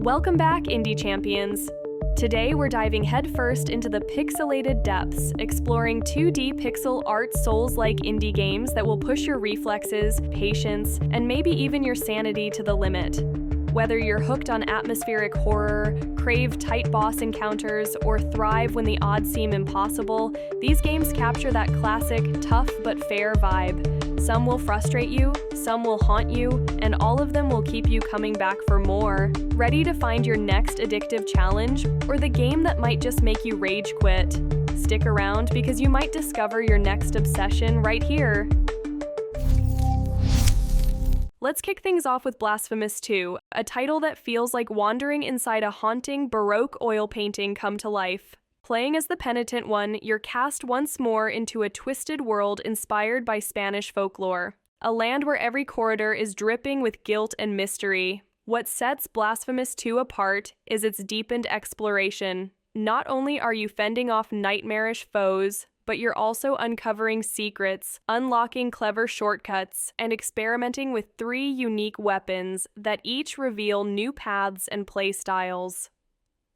Welcome back, Indie Champions. Today we're diving headfirst into the pixelated depths, exploring 2D pixel art Souls-like indie games that will push your reflexes, patience, and maybe even your sanity to the limit. Whether you're hooked on atmospheric horror, crave tight boss encounters, or thrive when the odds seem impossible, these games capture that classic, tough but fair vibe. Some will frustrate you, some will haunt you, and all of them will keep you coming back for more. Ready to find your next addictive challenge, or the game that might just make you rage quit? Stick around because you might discover your next obsession right here. Let's kick things off with Blasphemous 2, a title that feels like wandering inside a haunting Baroque oil painting come to life. Playing as the penitent one, you're cast once more into a twisted world inspired by Spanish folklore, a land where every corridor is dripping with guilt and mystery. What sets Blasphemous 2 apart is its deepened exploration. Not only are you fending off nightmarish foes, but you're also uncovering secrets, unlocking clever shortcuts, and experimenting with 3 unique weapons that each reveal new paths and playstyles.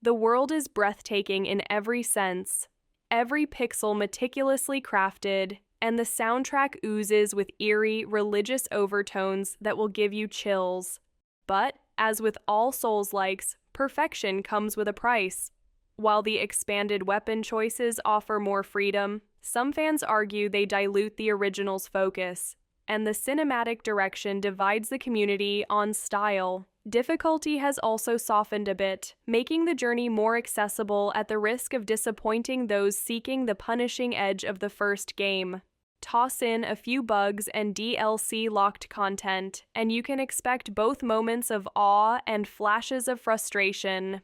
The world is breathtaking in every sense, every pixel meticulously crafted, and the soundtrack oozes with eerie, religious overtones that will give you chills. But, as with all Souls-likes, perfection comes with a price. While the expanded weapon choices offer more freedom, some fans argue they dilute the original's focus, and the cinematic direction divides the community on style. Difficulty has also softened a bit, making the journey more accessible at the risk of disappointing those seeking the punishing edge of the first game. Toss in a few bugs and DLC-locked content, and you can expect both moments of awe and flashes of frustration.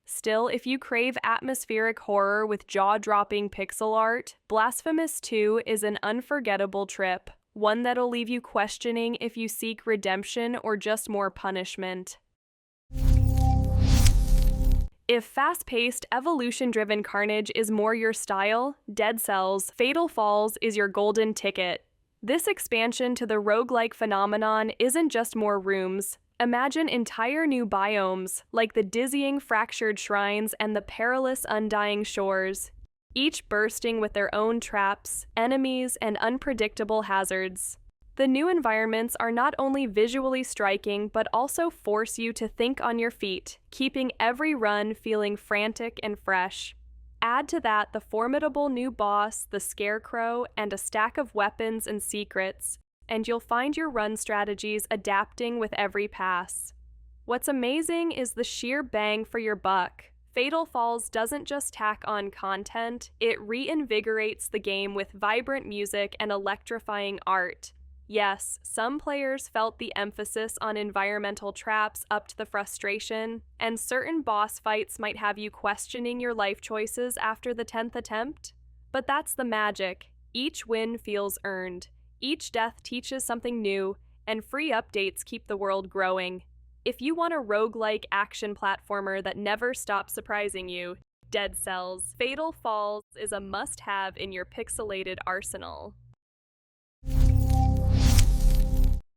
Still, if you crave atmospheric horror with jaw-dropping pixel art, Blasphemous 2 is an unforgettable trip, one that'll leave you questioning if you seek redemption or just more punishment. If fast-paced, evolution-driven carnage is more your style, Dead Cells: Fatal Falls is your golden ticket. This expansion to the roguelike phenomenon isn't just more rooms. Imagine entire new biomes, like the dizzying fractured shrines and the perilous undying shores, each bursting with their own traps, enemies, and unpredictable hazards. The new environments are not only visually striking, but also force you to think on your feet, keeping every run feeling frantic and fresh. Add to that the formidable new boss, the Scarecrow, and a stack of weapons and secrets, and you'll find your run strategies adapting with every pass. What's amazing is the sheer bang for your buck. Fatal Falls doesn't just tack on content, it reinvigorates the game with vibrant music and electrifying art. Yes, some players felt the emphasis on environmental traps upped the frustration, and certain boss fights might have you questioning your life choices after the 10th attempt. But that's the magic. Each win feels earned. Each death teaches something new, and free updates keep the world growing. If you want a roguelike action platformer that never stops surprising you, Dead Cells: Fatal Falls is a must-have in your pixelated arsenal.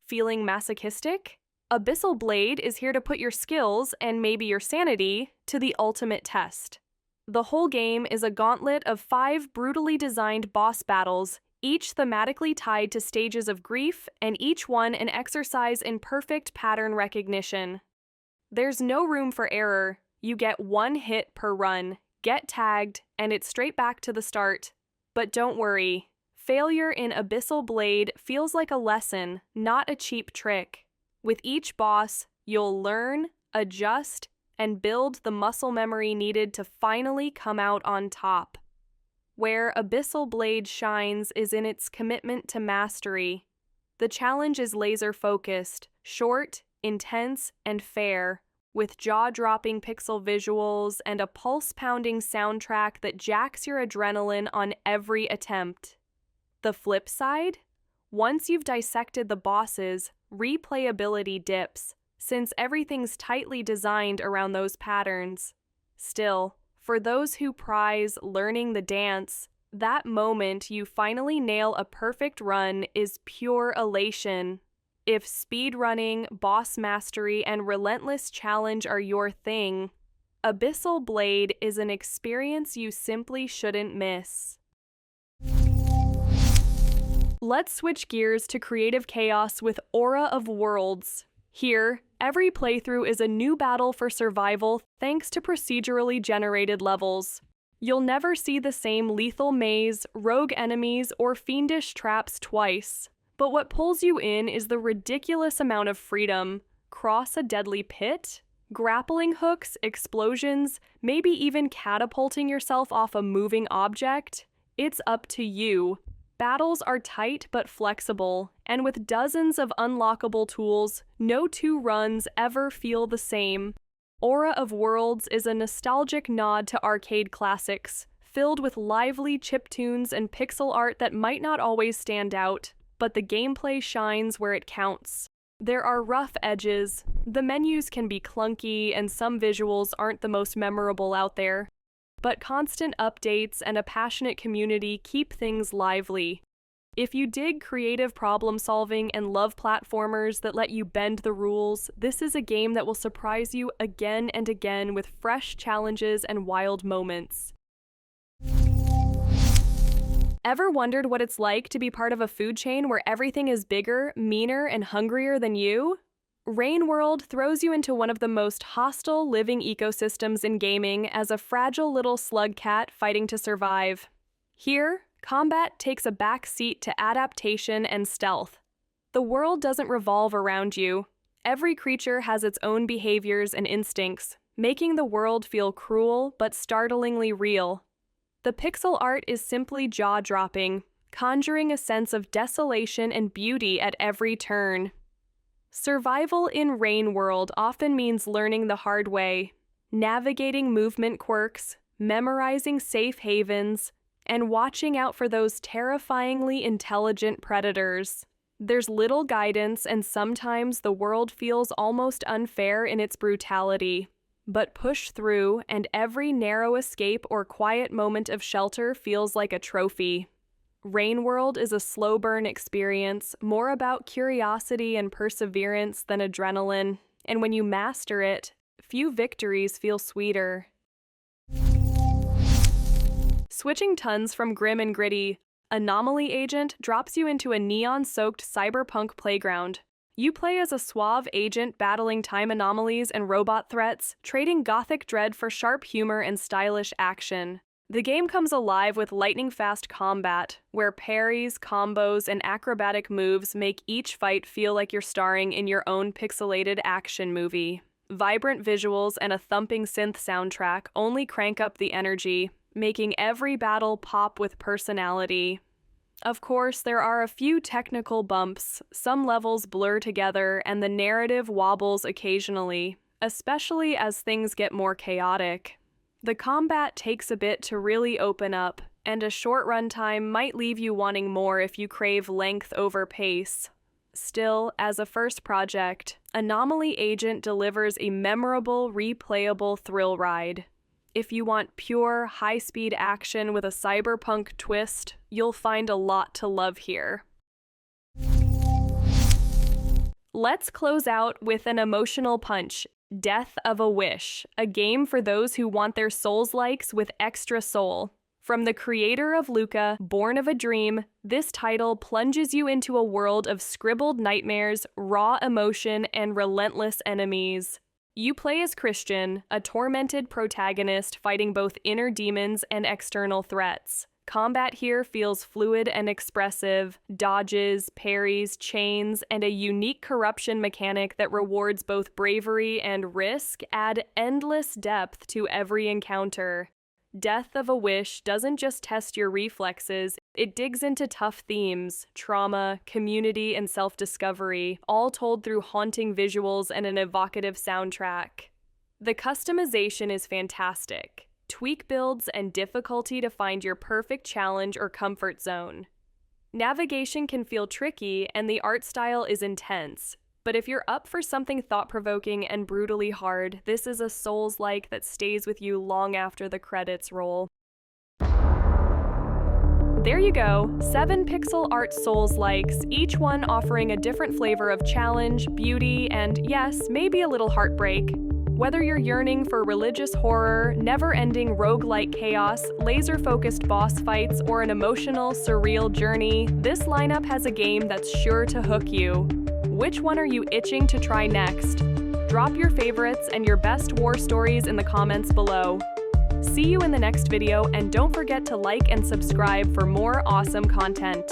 Feeling masochistic? Abyssal Blade is here to put your skills, and maybe your sanity, to the ultimate test. The whole game is a gauntlet of 5 brutally designed boss battles, each thematically tied to stages of grief, and each one an exercise in perfect pattern recognition. There's no room for error. You get 1 hit per run, get tagged, and it's straight back to the start. But don't worry. Failure in Abyssal Blade feels like a lesson, not a cheap trick. With each boss, you'll learn, adjust, and build the muscle memory needed to finally come out on top. Where Abyssal Blade shines is in its commitment to mastery. The challenge is laser-focused, short, intense, and fair, with jaw-dropping pixel visuals and a pulse-pounding soundtrack that jacks your adrenaline on every attempt. The flip side? Once you've dissected the bosses, replayability dips, since everything's tightly designed around those patterns. Still, for those who prize learning the dance, that moment you finally nail a perfect run is pure elation. If speedrunning, boss mastery, and relentless challenge are your thing, Abyssal Blade is an experience you simply shouldn't miss. Let's switch gears to creative chaos with Aura of Worlds. Here, every playthrough is a new battle for survival thanks to procedurally generated levels. You'll never see the same lethal maze, rogue enemies, or fiendish traps twice. But what pulls you in is the ridiculous amount of freedom. Cross a deadly pit? Grappling hooks, explosions, maybe even catapulting yourself off a moving object? It's up to you. Battles are tight but flexible, and with dozens of unlockable tools, no two runs ever feel the same. Aura of Worlds is a nostalgic nod to arcade classics, filled with lively chiptunes and pixel art that might not always stand out, but the gameplay shines where it counts. There are rough edges, the menus can be clunky, and some visuals aren't the most memorable out there. But constant updates and a passionate community keep things lively. If you dig creative problem solving and love platformers that let you bend the rules, this is a game that will surprise you again and again with fresh challenges and wild moments. Ever wondered what it's like to be part of a food chain where everything is bigger, meaner, and hungrier than you? Rain World throws you into one of the most hostile living ecosystems in gaming as a fragile little slug cat fighting to survive. Here, combat takes a back seat to adaptation and stealth. The world doesn't revolve around you. Every creature has its own behaviors and instincts, making the world feel cruel but startlingly real. The pixel art is simply jaw-dropping, conjuring a sense of desolation and beauty at every turn. Survival in Rain World often means learning the hard way, navigating movement quirks, memorizing safe havens, and watching out for those terrifyingly intelligent predators. There's little guidance, and sometimes the world feels almost unfair in its brutality. But push through, and every narrow escape or quiet moment of shelter feels like a trophy. Rain World is a slow burn experience, more about curiosity and perseverance than adrenaline, and when you master it, few victories feel sweeter. Switching tons from grim and gritty, Anomaly Agent drops you into a neon-soaked cyberpunk playground. You play as a suave agent battling time anomalies and robot threats, trading gothic dread for sharp humor and stylish action. The game comes alive with lightning-fast combat, where parries, combos, and acrobatic moves make each fight feel like you're starring in your own pixelated action movie. Vibrant visuals and a thumping synth soundtrack only crank up the energy, making every battle pop with personality. Of course, there are a few technical bumps, some levels blur together, and the narrative wobbles occasionally, especially as things get more chaotic. The combat takes a bit to really open up, and a short runtime might leave you wanting more if you crave length over pace. Still, as a first project, Anomaly Agent delivers a memorable, replayable thrill ride. If you want pure, high-speed action with a cyberpunk twist, you'll find a lot to love here. Let's close out with an emotional punch, Death of a Wish, a game for those who want their Souls-likes with extra soul. From the creator of Luca, Born of a Dream, this title plunges you into a world of scribbled nightmares, raw emotion, and relentless enemies. You play as Christian, a tormented protagonist fighting both inner demons and external threats. Combat here feels fluid and expressive, dodges, parries, chains, and a unique corruption mechanic that rewards both bravery and risk add endless depth to every encounter. Death of a Wish doesn't just test your reflexes, it digs into tough themes, trauma, community, and self-discovery, all told through haunting visuals and an evocative soundtrack. The customization is fantastic. Tweak builds and difficulty to find your perfect challenge or comfort zone. Navigation can feel tricky, and the art style is intense. But if you're up for something thought-provoking and brutally hard, this is a Souls-like that stays with you long after the credits roll. There you go, 7 pixel art Souls-likes, each one offering a different flavor of challenge, beauty, and yes, maybe a little heartbreak. Whether you're yearning for religious horror, never-ending roguelike chaos, laser-focused boss fights, or an emotional, surreal journey, this lineup has a game that's sure to hook you. Which one are you itching to try next? Drop your favorites and your best war stories in the comments below. See you in the next video, and don't forget to like and subscribe for more awesome content.